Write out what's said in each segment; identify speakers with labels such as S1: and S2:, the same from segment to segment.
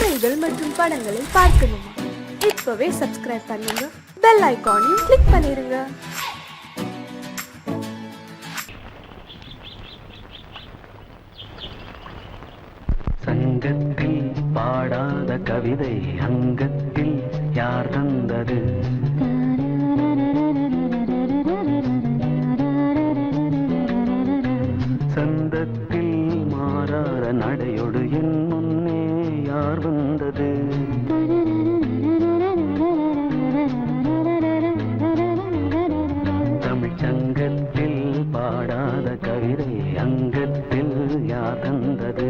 S1: பாடல்கள் மற்றும் படங்களை பார்க்கணுமா? இப்பவே சப்ஸ்கிரைப் பண்ணுங்க, பெல் ஐகானையும் கிளிக் பண்ணிருங்க.
S2: சங்கத்தில் பாடாத கவிதை அங்கத்தில் யார் தந்தது? சந்தத்தில் மாறாத நடையோடு என் முன்னே யார் வந்தது? தமிழ் சங்கத்தில் பாடாத கவிதை அங்கத்தில் யார் தந்தது?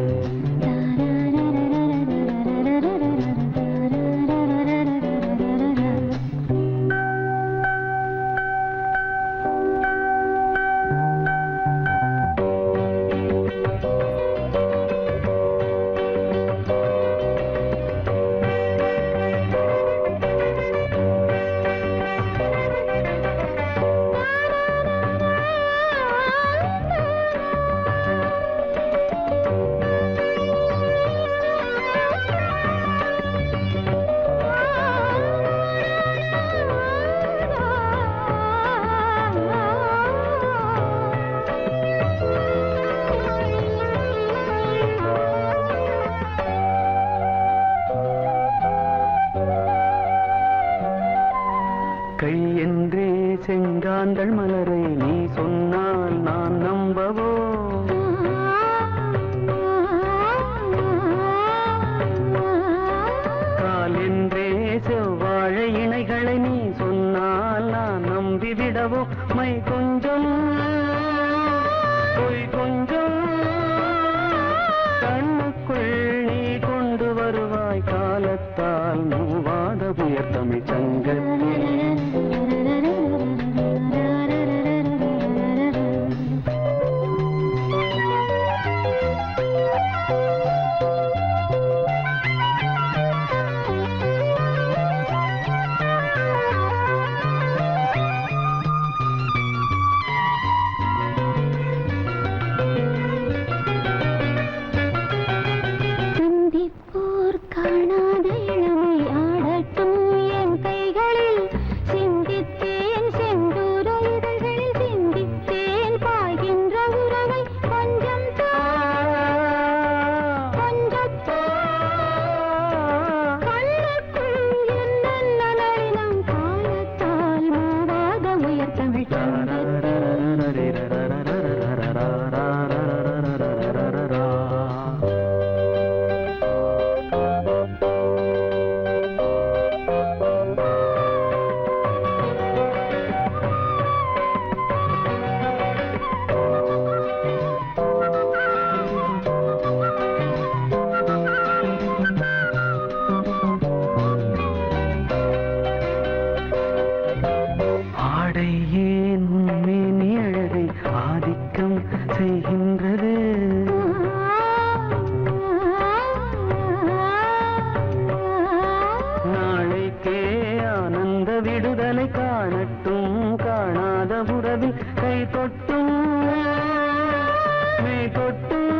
S2: கை என்றே செங்காந்தள் மலரை நீ சொன்னால் நான் நம்பவோ? கால் என்றே செவ்வாழை இணைகளை நீ சொன்னால் நான் நம்பிவிடவோ? மை கொஞ்சம் பொய் கொஞ்சம் கண்ணுக்குள் நீ கொண்டு வருவாய் காலத்தால் மூவாத புயர் தமிழ் சங்கத்தில். செய்கின்றது நாளைக்கே ஆனந்த விடுதலை காணட்டும் காணாத உறவில் கை தொட்டும் மெய் தொட்டும்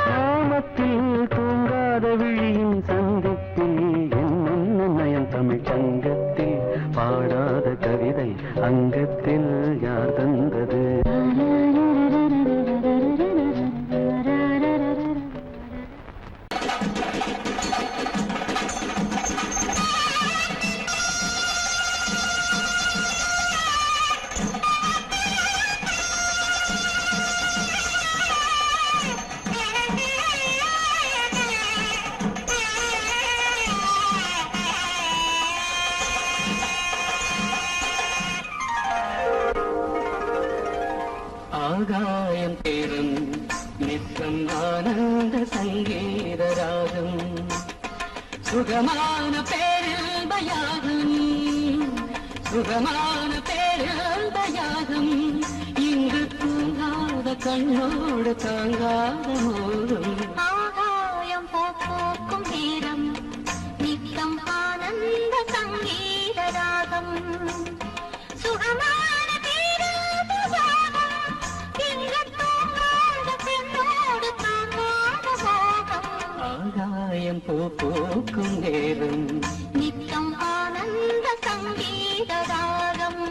S2: கிராமத்தில் தூங்காத விழியின் சந்திப்பில் என்ன நயம் தமிழ் சங்கத்தில் பாடாத கவிதை அங்கத்தில் யார் தந்தது? ஆகாயம் தேரும் நித்தம் ஆனந்த சங்கீத ராகம் சுகமான பேரில் பயாகம் சுகமான பேரில் பயாகம் இங்கு தூங்காத கண்ணோடு தாங்காத மோதும்
S3: ஆகாயம் போக்கும் நேரம் நித்தம் ஆனந்த சங்கீத ராகம் சுகமான
S2: ஆகாயம் பூ பூக்கும் நேரம்
S3: நித்தம் ஆனந்த சங்கீத ராகம்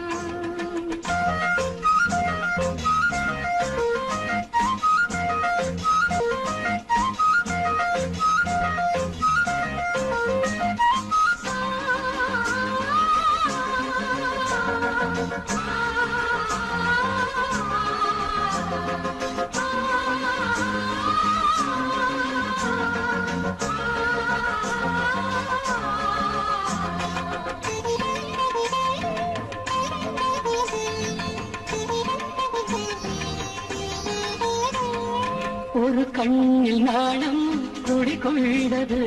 S2: ஒரு கண்ணில் நாணம் குடிகொண்டது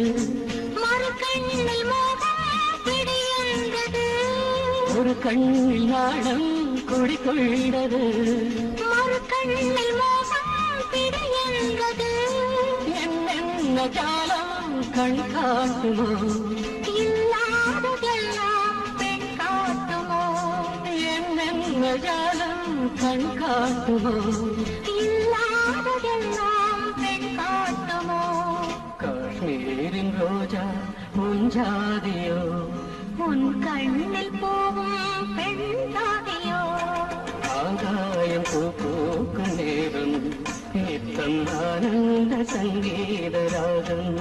S3: மறு கண்ணில் மோகம் பிடியுண்டது
S2: ஒரு கண்ணில் நாணம் குடிகொண்டது
S3: மறு கண்ணில் மோகம் பிடியுண்டது
S2: என்னென்ன ஜாலம் கண் காட்டுமோ
S3: இல்லாததெல்லாம் பெண் காட்டுமோ
S2: என்னென்ன ஜாலம் கண் காட்டுமோ
S3: இல்லாததெல்லாம் பெண் காட்டுமோ
S2: காஷ்மீரின் ரோஜா முஞ்சாதியோ
S3: உன் கண்ணில் போகும் பெண் தாதியோ
S2: ஆகாயம் பூ பூக்கும் நேரம் நித்தம் ஆனந்த சங்கீத ராகம்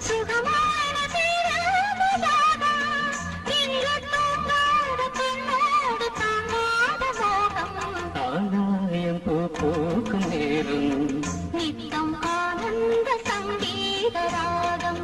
S3: சுகமான தீராததாகம் இங்கு தூங்காத பெண்ணோடு தாங்காத மோகம்
S2: ஆகாயம் பூ பூக்கும் நேரம்
S3: நித்தம் ஆனந்த சங்கீத ராகம்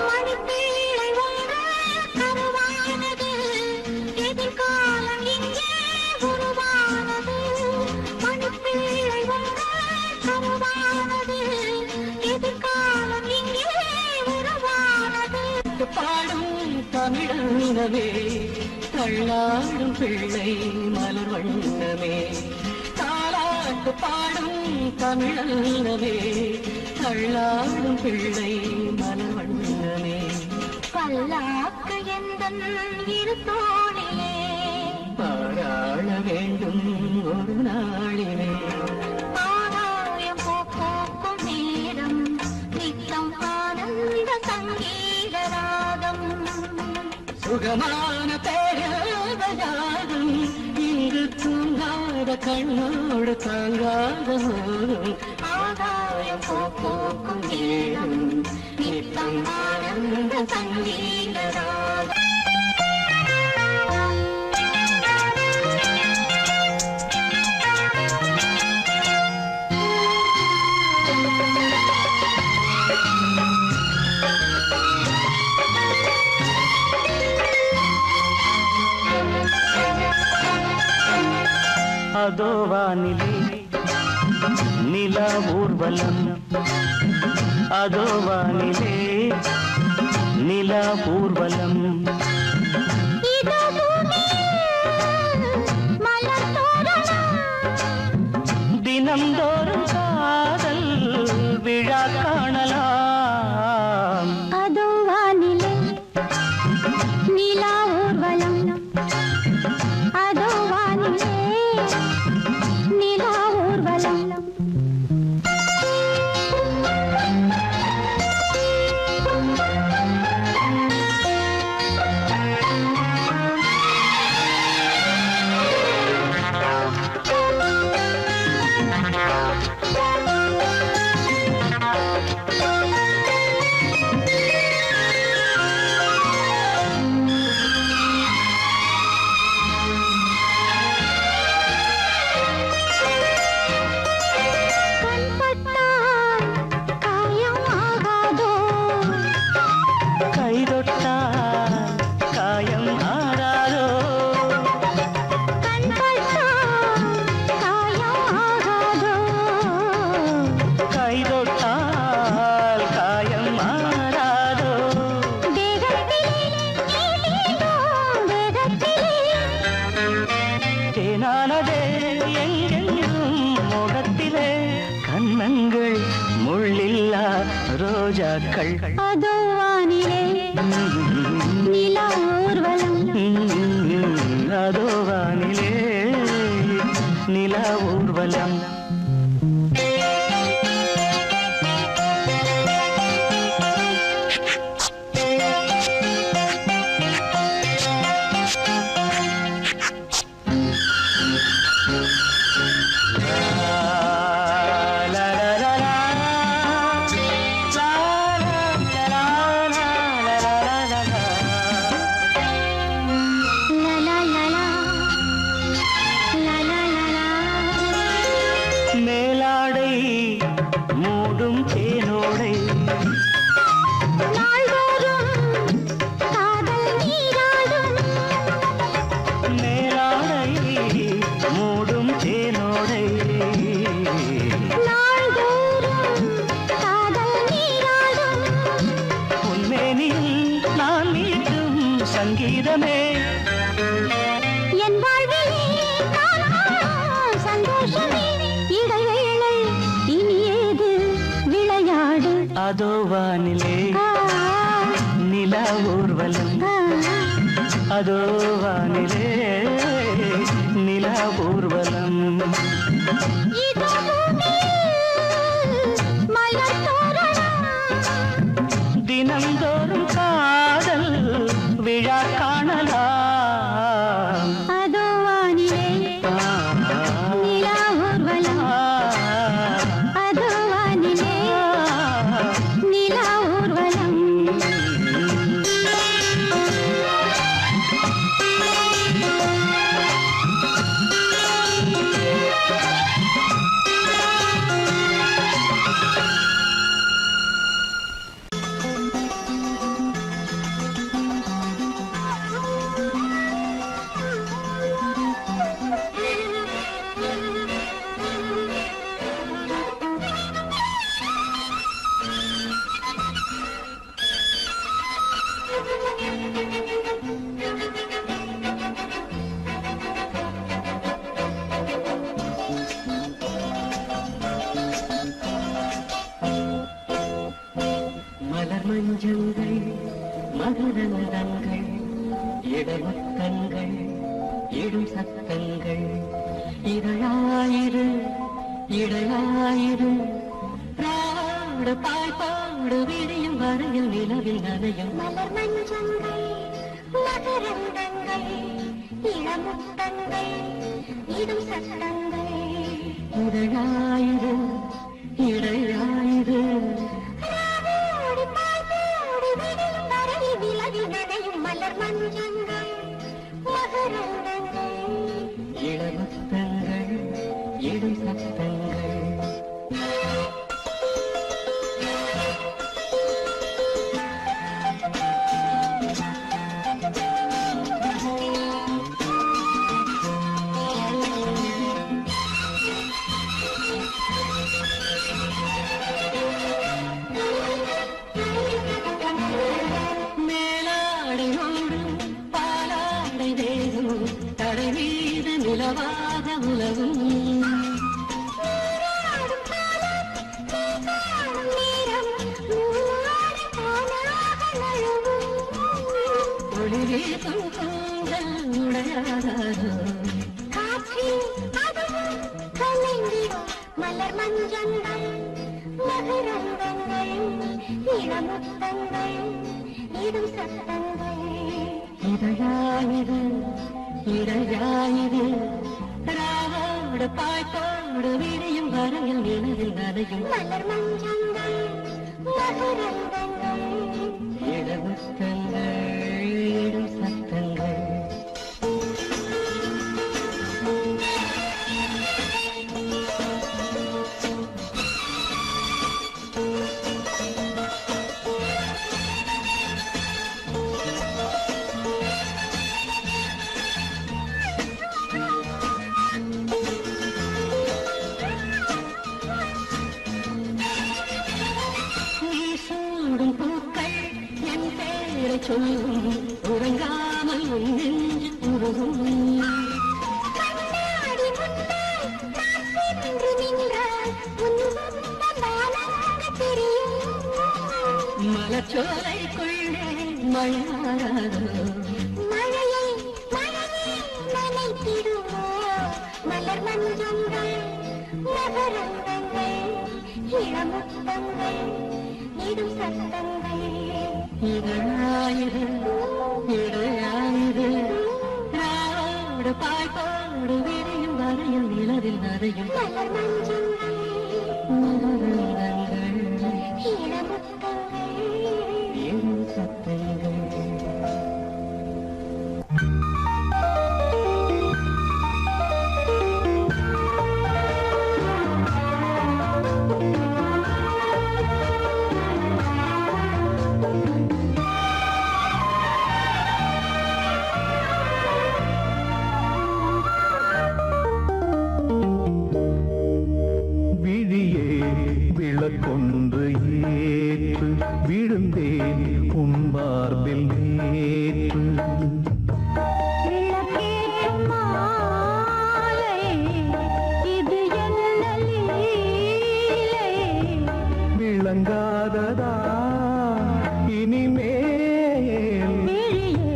S3: மணிப்பீழை ஒன்று கருவானது எதிர்காலம் இங்கே உருவானது மணிப்பீழை ஒன்று கருவானது எதிர்காலம் இங்கே உருவானது
S2: பாடும் தமிழனமே தள்ளாடும் பிள்ளை மலர் வண்ணமே தாலாட்டு பாடும் தமிழனமே தள்ளாடும் பிள்ளை மலர் வண்ணமே
S3: பல்லாக்கு எந்தன் இரு தோழிலே
S2: பாராள வேண்டும் ஒரு நாளிலே
S3: ஆகாயம் பூக்கும் நேரம் நித்தம் ஆனந்த சங்கீத ராகம்
S2: சுகமான பேரவயாகம் இங்கு தூங்காத கண்ணோடு தாங்காத போதும்
S3: ஆகாயம் பூக்கும் நேரம் நித்தம் ஆனந்த சங்கீத ராகம்
S2: அதோ வானிலே நிலா ஊர்வலம் அதோ வானிலே நிலா ஊர்வலம்
S3: இதோ பூமியில் மலர் தோரணம்
S2: தினம்தோறும் காதல் விழா காணலாம்
S3: அதோ வானிலே நிலா ஊர்வலம் அதோ வானிலே நிலா ஊர்வலம்
S2: தேனானதே எங்கெங்கும் முகத்திலே கன்னங்கள் முள்ளில்லா ரோஜாக்கள்
S3: அதோ வானிலே நிலா ஊர்வலம்
S2: அதோ வானிலே நிலா ஊர்வலம் மேலாடை மூடும் தேனோடை மேலாடை மூடும் தேனோடை உன்மேனில் நான் மீட்டும் சங்கீதமே
S3: என் வாழ்விலே சந்தோஷமே இடைவேளை இனி ஏது விளையாடு
S2: அதோ வானிலே நிலா ஊர்வலம் அதோ வானிலே நிலா ஊர்வலம்
S3: இதோ மலர் தோரணம்
S2: தினந்தோறும் காதல் விழா காணலாம்
S3: அதோ வானிலே நிலா ஊர்வலம் அதோ வானிலே நிலா ஊர்வலம்
S2: மலர் மஞ்சங்கள் மகரந்தங்கள் இடமுத்தங்கள் இடும் சத்தங்கள் இதழாயிரு இடையாயிரு பாடு பாய்பாடு விடியும் வரையில் நிலவில் நனையும்
S3: மலர் மஞ்சங்கள் மகரந்தங்கள் இளமுத்தங்கள் இடும் சத்தங்கள்
S2: இதழாயிரு இடையாயிரு
S3: மலர் மஞ்சங்கள் மகரந்தங்கள்
S2: இளமுத்தங்கள் இடும் சத்தங்கள் நிலவாக உலகும் ஒளிவே தூங்கள் உடையாதாரோ
S3: மலர் மஞ்சங்கள் மகரந்தங்கள் இளமுத்தங்கள் இடும் சத்தங்கள்
S2: இதழாயிரு இடையாயிரு ராவோடு பாய்ப்பாடு விடியும் வரையில் நிலவில் நனையும்
S3: மலர் மஞ்சங்கள் மகரந்தங்கள்
S2: இளமுத்தங்கள் இடும் சத்தங்கள் சொல்லும் உறங்காமல் நெஞ்சு உருகும்
S4: மழையாராதோ
S3: மழையை மழையை நனைத்திடுமோ மலர் மஞ்சங்கள் மகரந்தங்கள் இளமுத்தங்கள் இடும் சத்தங்கள்
S4: இதழாயிரு இடையாயிரு நாடு பாய்பாடு விரியும் வரையில் நிலவில் நரையும்
S3: மலர் மஞ்சங்கள்
S4: மகரந்தங்கள்
S3: இளமுத்தங்கள்
S4: இடும் சத்தங்கள்
S2: விழியே விளக்கொன்று ஏற்று விழுந்தேன் உன் மார்பில் நேற்று
S3: விளக்கேற்றும் மாலை இது என்ன லீலை
S2: விளங்காததா இனிமேல்
S3: விழியே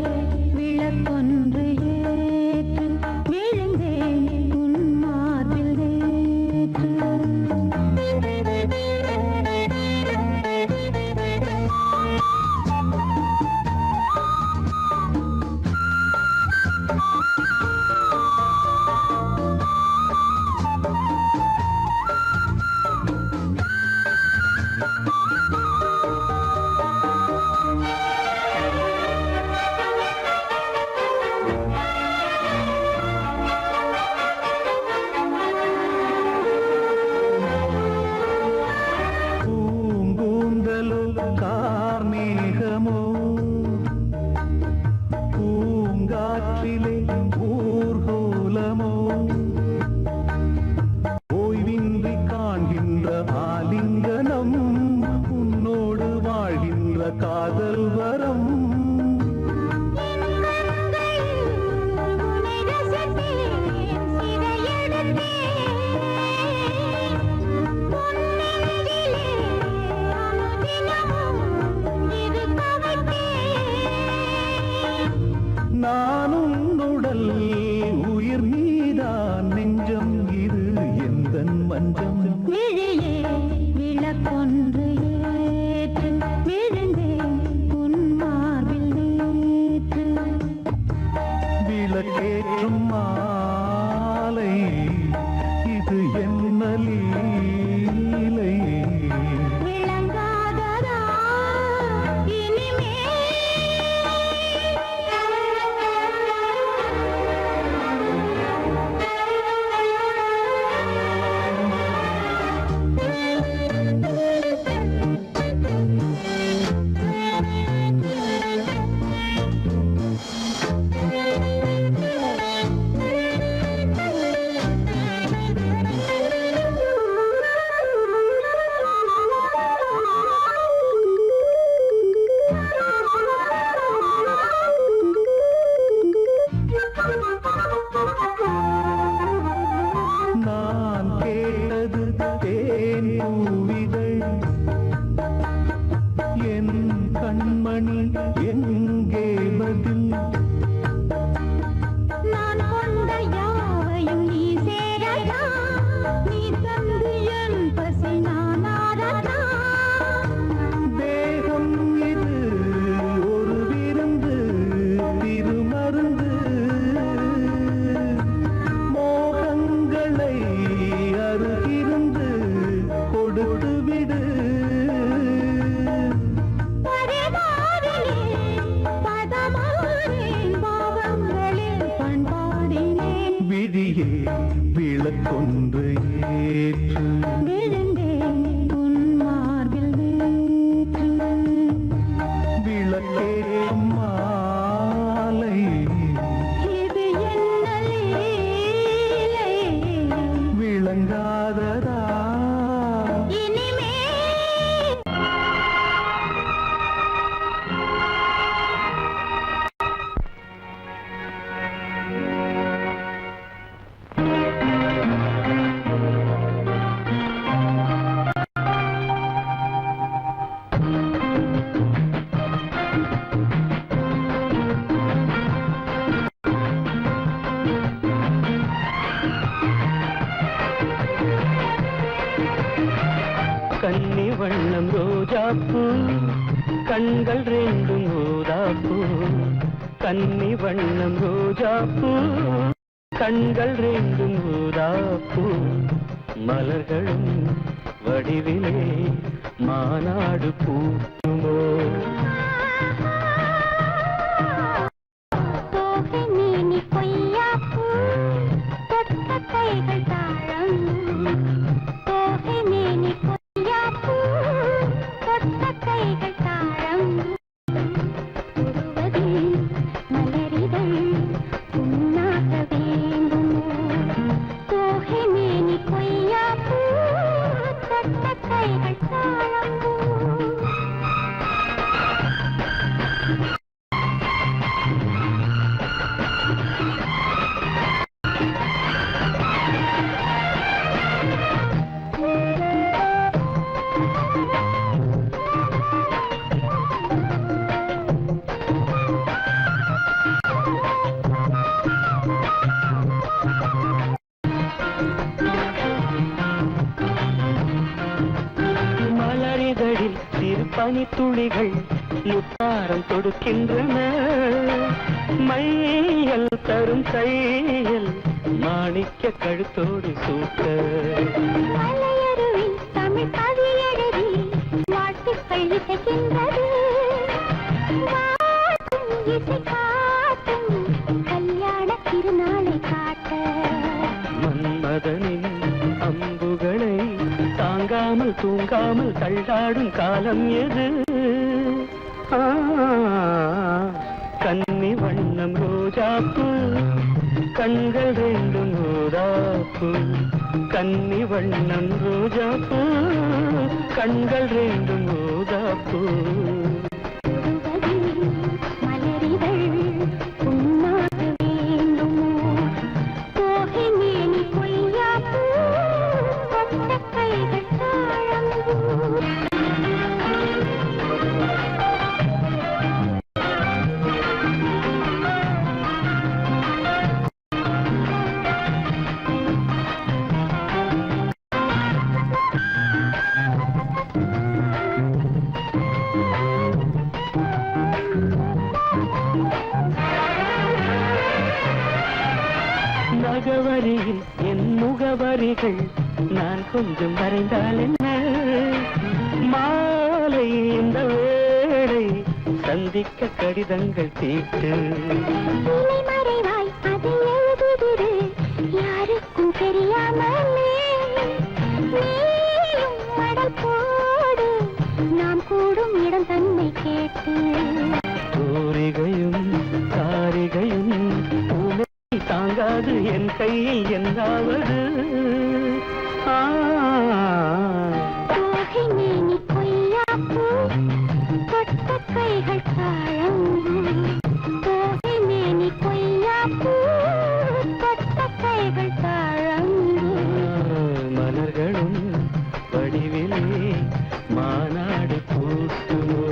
S3: விளக்கொன்று ஏற்று விழுந்தேன் உன் மார்பில் நேற்று
S2: பூங்கூந்தலோ கார்மேகமோ பூங்காற்றிலே ஊர்கோலமோ ஓய்வின்றி காண்கின்ற ஆலிங்கனம் உன்னோடு வாழ்கின்ற காதல் வரம்
S3: உன்னை ரசித்தேன் சிறையெடுத்தேன் பொன்னெஞ்சிலே அனுதினமும் இருக்க வைத்தேன்
S2: நான் உன்னுடல் உயிர் நீதான் நெஞ்சம் இது எந்தன் மஞ்சம்
S3: விழியே விளக்கொன்று ஏற்று விழுந்தேன் உன் மார்பில் நேற்று
S2: விளக்கேற்றும் மாலை இது என்ன லீலை
S3: விளங்காததா
S2: நான் கேட்டது தேன் பூவிதழ் என் கண்மணி எங்கே பதில்
S3: நான் கொண்ட யாவையும் நீ சேரடா நீ தந்து என் பசி நான் ஆடடா
S2: தேகம் இது ஒரு விருந்து திருமருந்து மோகங்களை அருகிருந்து கொடுத்து விடு
S3: பரிவாரிலே பதமானேன் பாவங்களில் பண்பாடினேன்
S2: விழியே விளக்கொன்று ஏற்று
S3: விழுந்தேன் உன் மார்பில் நேற்று
S2: விளக்கேற்றும் மாலை
S3: இது என்ன லீலை
S2: விளங்காததா
S3: இனிமே
S2: ரோஜாப்பூ கண்கள் ரெண்டும் ஊதாப்பூ கன்னி வண்ணம் ரோஜாப்பூ கண்கள் ரெண்டும் ஊதாப்பூ மலர்களும் வடிவிலே மாநாடு பூக்குமோ
S3: தோகை மேனி கொய்யாப்பூ தொட்ட கைகள் தாழம் தோகை மேனி கொய்யாப்பூ தொட்ட கைகள் தாழம் தொடுவதில் மலரிதழ் உண்ணாக வேண்டுமோ தோகை மேனி கொய்யாப்பூ தொட்ட கைகள் தாழம்
S2: மலரிதழில் சிறு பனித்துளிகள் முத்தாரம் தொடுக்கின்றன மையல் தரும் கையில் மாணிக்க கழுத்தோடு சூட்ட
S3: மலையருவில் தமிழ் கவியழகி வாழ்த்துக்கள் இசைக்கின்றது வாட்டும் இசை காட்டும் கல்யாண திருநாளை காட்ட
S2: மன்மதனின் அம்புகளை தாங்காமல் தூங்காமல் தள்ளாடும் காலம் எது கன்னி வண்ணம் ரோஜாப்பூ கண்கள் ரெண்டும் ஊதாப்பூ கன்னி வண்ணம் ரோஜாப்பூ கண்கள் ரெண்டும் ஊதாப்பூ
S3: தொடுவதில் மலரிதழ் உண்ணாக வேண்டுமோ தோகை மேனி கொய்யாப்பூ தொட்ட கைகள் தாழம்பூ
S2: நகவரியில் என் முகவரிகள் நான் கொஞ்சம் வரைந்தால் என்ன மாலை இந்த வேளை சந்திக்க கடிதங்கள் தீட்டு
S3: இலை மறைவாய் அதை எழுதுதிரு யாருக்கும் தெரியாமலே நீயும் மடல் போடு நாம் கூடும் இடம் தன்னை கேட்டு
S2: தூரிகையும் காரிகையும் உமை தாங்காது என் கையில் என்னாவது
S3: தோகை மேனி கொய்யாப்பூ தொட்ட கைகள் தாழம் தோகை மேனி கொய்யாப்பூ தொட்ட கைகள் தாழம்
S2: மலர்களும் வடிவிலே மாநாடு பூக்குமோ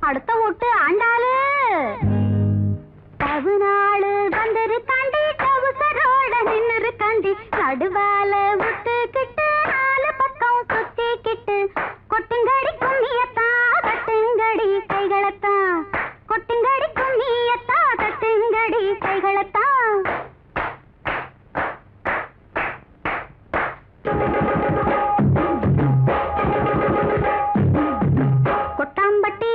S3: அடுத்த ஓட்டு ஆண்டாளு தவுநாளு வந்திரு தாண்டி தவுசரோட நின்று தாண்டி நடுவால விட்டுக்கிட்டு நாலு பக்கம் சுத்திக்கிட்டு கொட்டுங்கடி கும்மியத்தா தட்டுங்கடி கைகளத்தா கொட்டுங்கடி கும்மியத்தா தட்டுங்கடி கைகளத்தா கொட்டாம்பட்டி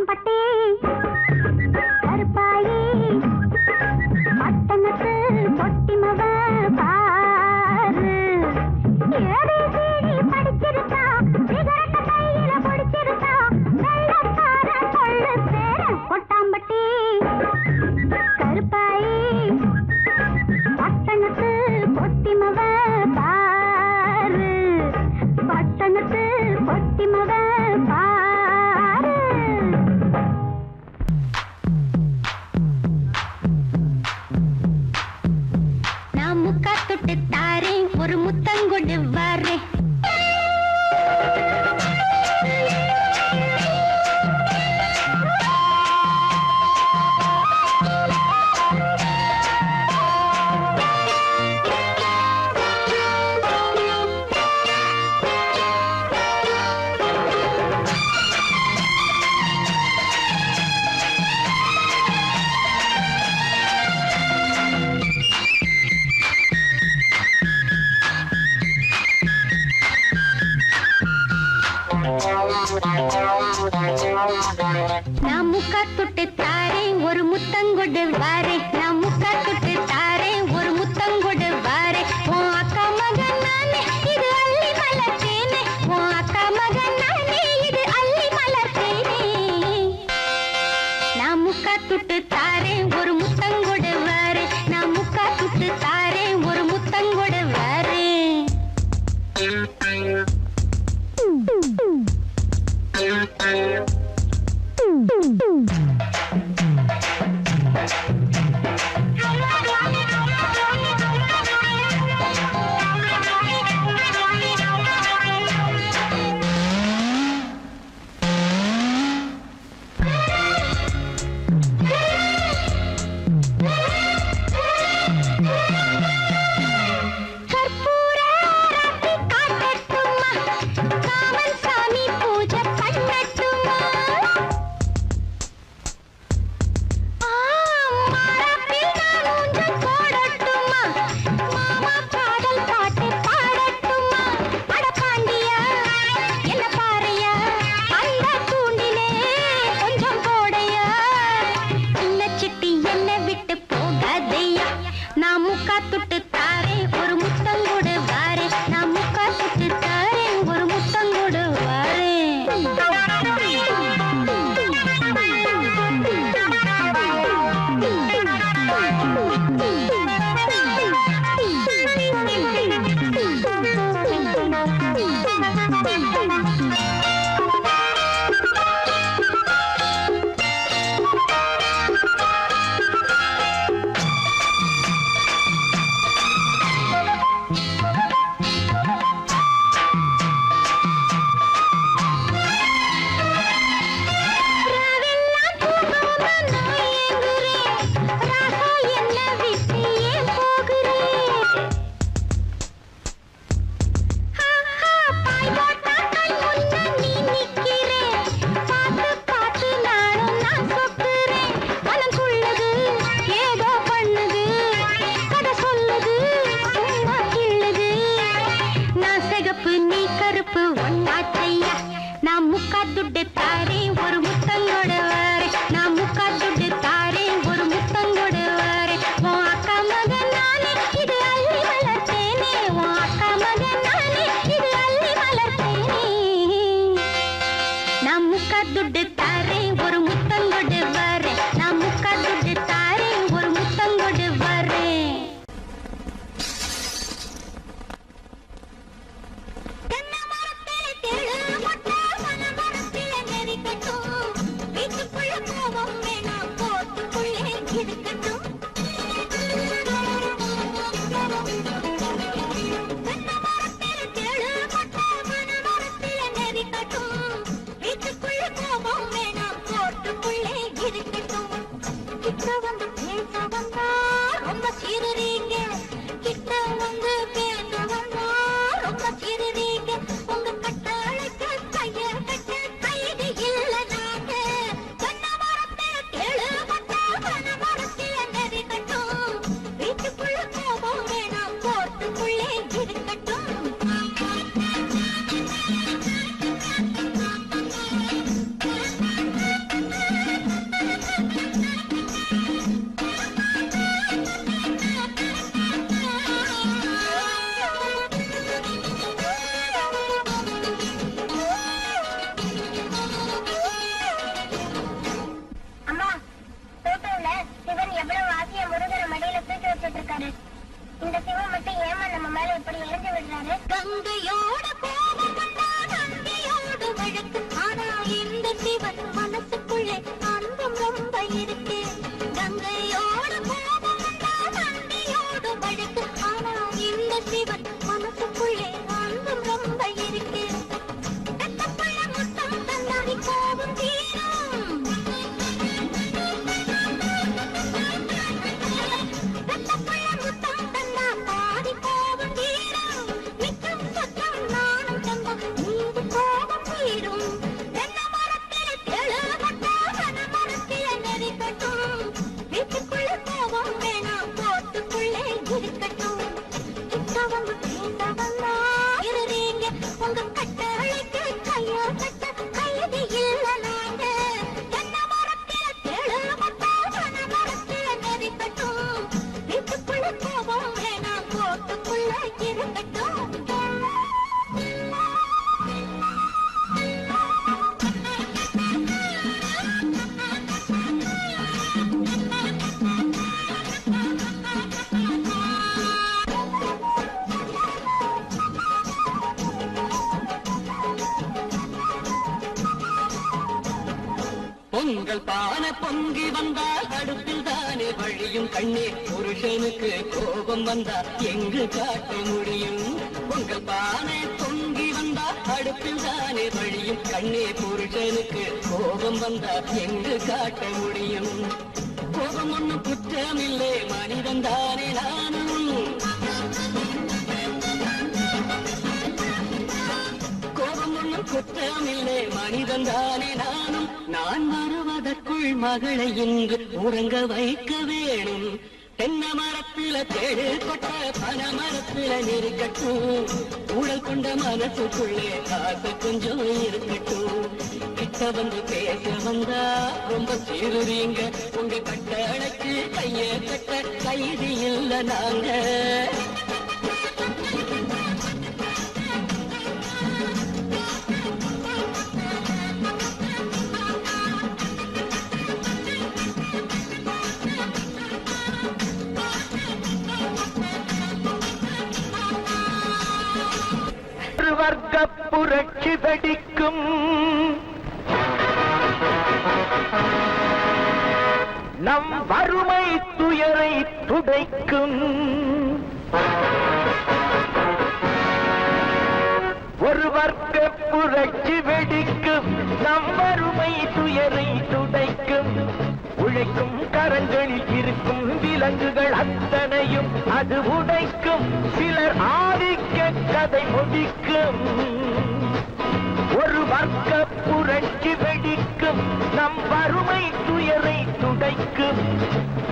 S3: கொட்டாம்பட்டி கருப்பாயி பட்டணத்து பொட்டிமவ பாரு ஏபிசிடி படிச்சிருக்கா சிகரெட்ட கையில பிடிச்சிருக்கா வெள்ளக்கார கொள்ளு பேர கொட்டாம்பட்டி கருப்பாயி பட்டணத்து பொட்டிமவ பாரு பட்டணத்து பொட்டிமவ பாரு நான் முக்கா தொட்டு தாரேன் ஒரு முத்தங்கொண்டு வரேன் நான் முக்கா தொட்டு தாரேன் ஒரு முத்தங்கொண்டு வாரேன் நான் முக்கா தொட்டு தாரேன் ஒரு முத்தங்கொண்டு வாரேன் உன் அக்கா மகன் நானே இது அள்ளி மலர்த்தேனே உன் அக்கா மகன் நானே இது அள்ளி மலர்த்தேனே நான் முக்கா தொட்டு தாரேன் ஒரு முத்தங்கொண்டு வாரேன் நான் முக்கா தொட்டு தாரேன் ஒரு முத்தங்கொண்டு வாரேன்
S4: உங்கள் பானை பொங்கி வந்தால் அடுப்பில் தானே வழியும் கண்ணே புருஷனுக்கு கோபம் வந்தால் எங்கு காட்ட முடியும் உங்கள் பானை பொங்கி வந்தால் அடுப்பில் தானே வழியும் கண்ணே புருஷனுக்கு கோபம் வந்தால் எங்கு காட்ட முடியும் கோபம் ஒன்னும் குற்றமில்லை மனிதன் தானே நானும் கோபம் ஒன்னும் குற்றமில்லை மனிதன் தானே நானும் நான் வருவதற்குள் மகளை இன்று உறங்க வைக்க வேணும் தென்னை மரத்தில தேடு கொட்ட பன மரத்தில நெருக்கட்டும் ஊழல் கொண்ட மனசுக்குள்ளே காசு கொஞ்சம் இருக்கட்டும் கிட்ட வந்து பேச வந்தா ரொம்ப சீருறீங்க உங்க கட்டளைக்கு கைய கட்ட கைதி இல்ல நாங்க
S2: வர்க்க புரட்சி வெடிக்கும் நம் வறுமை துயரை துடைக்கும் ஒரு வர்க்க புரட்சி வெடிக்கும் நம் வறுமை துயரை துடைக்கும் உழைக்கும் கரங்களில் இருக்கும் விலங்குகள் அத்தனையும் அது உடைக்கும் சிலர் ஆதிக்க கதை முடிக்கும் ஒரு வர்க்க புரட்சி வெடிக்கும் நம் வறுமை துயரை துடைக்கும்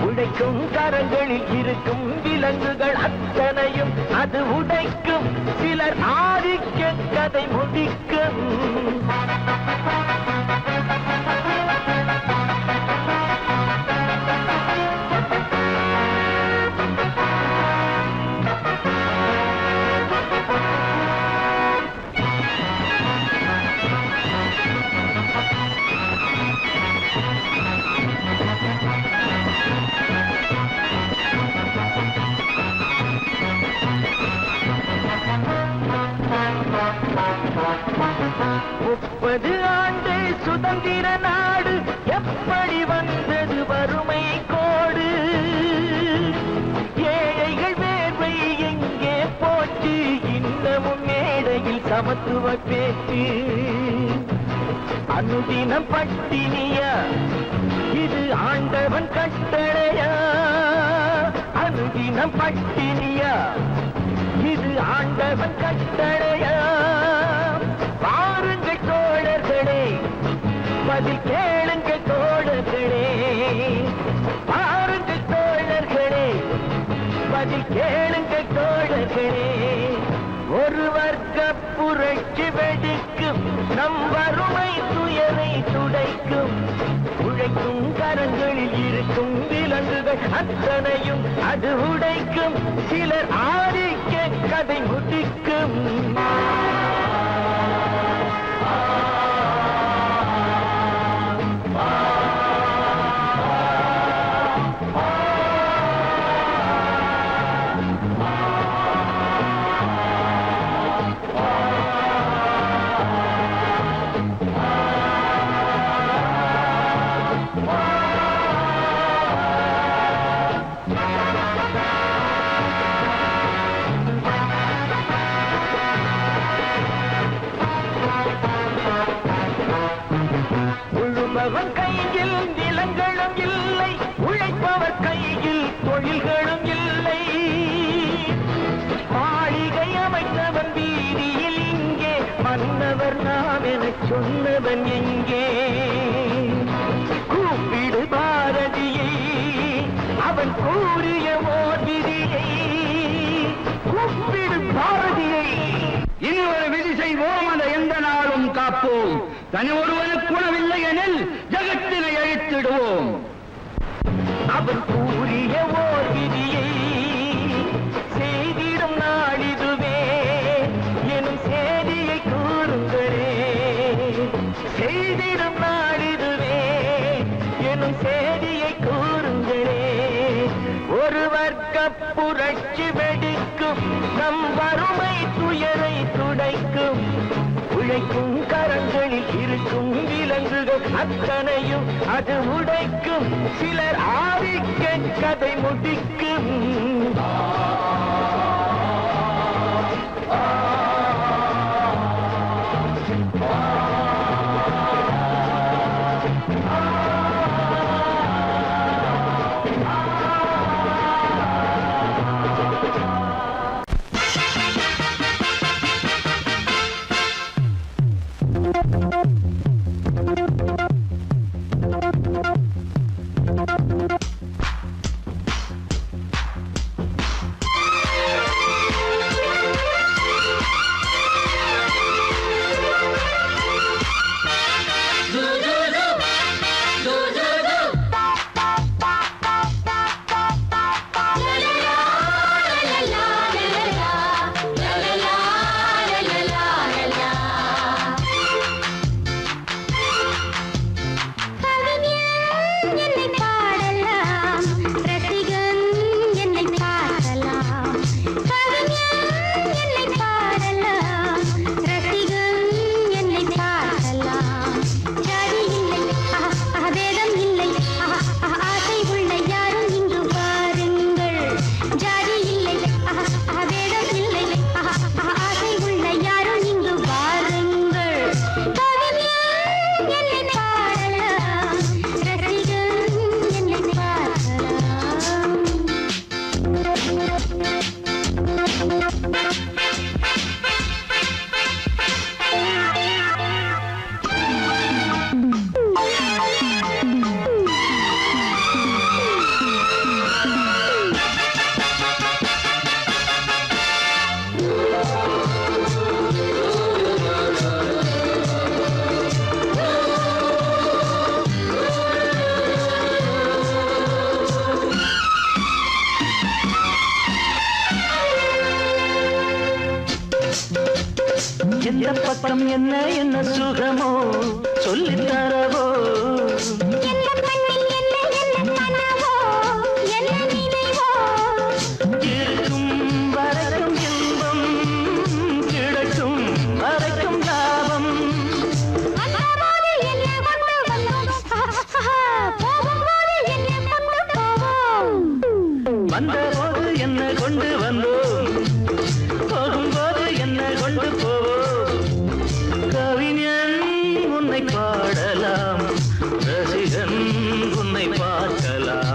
S2: உழைக்கும் கரங்களில் இருக்கும் விலங்குகள் அத்தனையும் அது உடைக்கும் சிலர் ஆதிக்க கதை முடிக்கும் முப்பது ஆண்டு சுதந்திர நாடு எப்படி வந்தது வறுமை கோடு ஏழைகள் வேர்வை எங்கே போச்சு இன்னமும் மேடையில் சமத்துவ பேச்சு அனுதினம் பட்டினியா இது ஆண்டவன் கட்டளையா அனுதினம் பட்டினியா இது ஆண்டவன் கட்டளையா பாருங்கள் தோழர்களே பதில் கேளுங்க தோழர்களே பாருங்கள் தோழர்களே பதில் கேளுங்க தோழர்களே ஒரு வர்க்க புரட்சி வெடிக்கும் நம் வறுமை துயரை துடைக்கும் உழைக்கும் கரங்களில் இருக்கும் விலங்குகள் அத்தனையும் அது உடைக்கும் சிலர் ஆதிக்க கதை முடிக்கும் உழுபவன் கையில் நிலங்களும் இல்லை உழைப்பவர் கையில் தொழில்களும் இல்லை மாளிகை அமைத்தவன் வீதியில் இங்கே மன்னவர் நாம் என சொன்னவன் எங்கே கூப்பிடு பாரதியை அவன் கூறிய ஓர் விதியை கூப்பிடு பாரதியை
S5: இனி ஒரு விதி செய்வோம் அதை எந்த நாளும் காப்போம் தனி ஒருவனுக்கு குணவில்லை எனில் ஜகத்தினை அழித்திடுவோம்
S2: அவன் கூறிய ஓர் விதியை செய்திடும் நாளிதுவே எனும் செய்தியை கூறுங்களே செய்திடும் நாளிதுவே எனும் செய்தியை கூறுங்களே ஒரு வர்க்க புரட்சி வெடிக்கும் நம் வறுமை துயரை துடைக்கும் உழைக்கும் கரங்களில் இருக்கும் விலங்குகள் அத்தனையும் அது உடைக்கும். சிலர் ஆதிக்க கதை முடிக்கும். எந்த பக்கம் என்ன என்ன சுகமோ சொல்லித் தரவோ. இருக்கும் வரைக்கும் இன்பம், கிடைக்கும் வரைக்கும் லாபம். வந்தபோது என்ன கொண்டு வந்தோம், போகும்போது என்ன கொண்டு போவோம். கவிஞன் உன்னை பாடலாம், ரசிகன் உன்னை பார்க்கலாம்.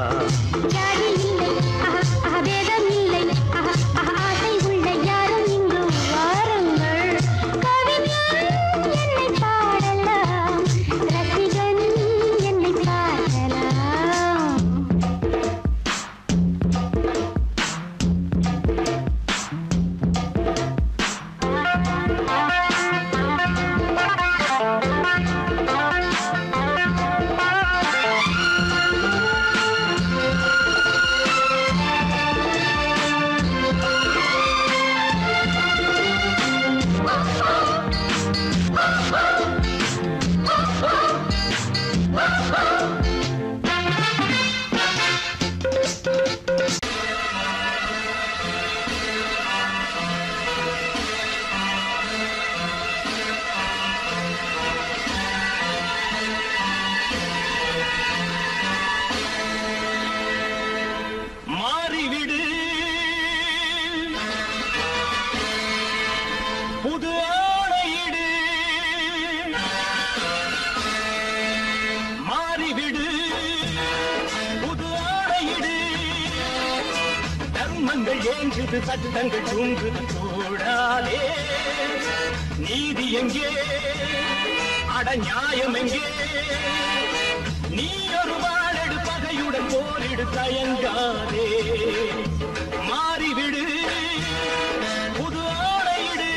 S5: மாறிவிடு, புது ஆடையிடு. மாறிவிடு, புது ஆடையிடு. தர்மங்கள் ஏங்குது, சட்டங்கள் தூங்குது, கூடாதே. நீதி எங்கே, அட நியாயம் எங்கே? நீ ஒரு வாழெடு, பகையுடன் போரிடு, தயங்காதே. மாறிவிடு, புது ஆடையிடு.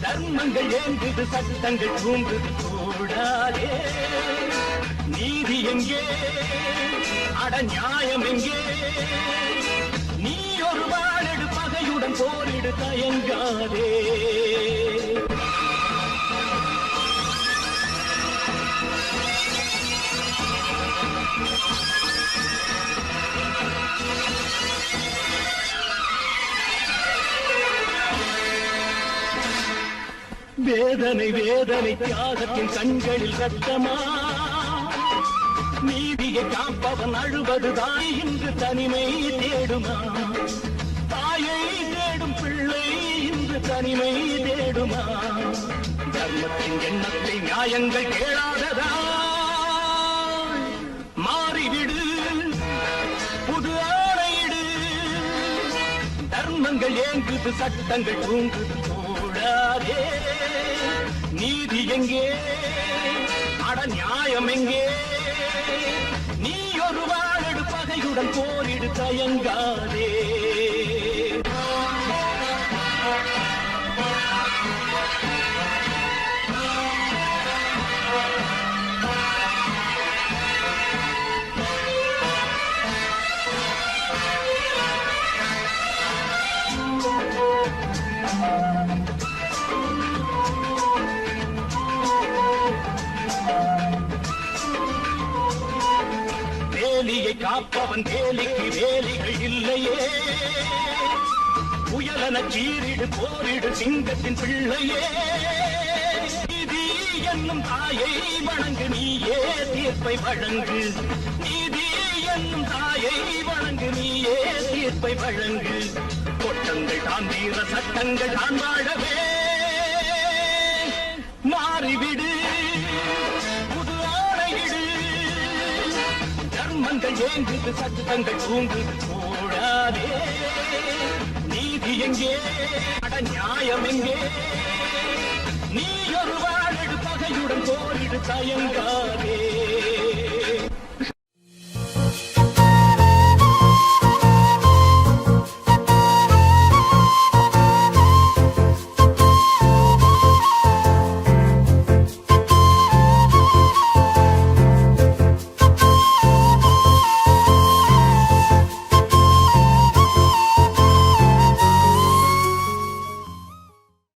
S5: தர்மங்கள் ஏங்குது, சட்டங்கள் தூங்குது, கூடாதே. நீதி எங்கே, அட நியாயம் எங்கே? நீ ஒரு வாழெடு, பகையுடன் போரிடு, தயங்காதே.
S4: வேதனை வேதனை தியாகத்தின் கண்களில் ரத்தமா நீதியை காப்பவன் அழுவதுதான் இன்று தனிமை தேடுமா தாயை தேடும் பிள்ளை இன்று தனிமை தேடுமா தர்மத்தின் எண்ணத்தை நியாயங்கள் கேளாததா மாறிவிடு புது ஆணையிடு தர்மங்கள் ஏங்குது சட்டங்கள் தூங்குது போடாதே நீதி எங்கே அட நியாயம் எங்கே நீ ஒரு வாழடு பகையுடன் போரிடு தயங்காதே வேலியை காப்பவன் வேலிக்கு வேலிகள் இல்லையே புயலன சீரிடு போரிடு சிங்கத்தின் பிள்ளையே நீதி என்னும் தாயை வணங்கு நீயே தீர்ப்பை வழங்கு நீதி என்னும் தாயை வணங்கு நீயே தீர்ப்பை வழங்கு கொட்டங்கள் தான் வீர சட்டங்கள் தான் வாழவே மாறிவிடு புது ஆணையிடு தர்மங்கள் ஏங்குது சட்டங்கள் தூங்குது போடாதே நீதி எங்கே அட நியாயம் எங்கே நீ ஒரு வாழடு பகையுடன் போரிடு தயங்காதே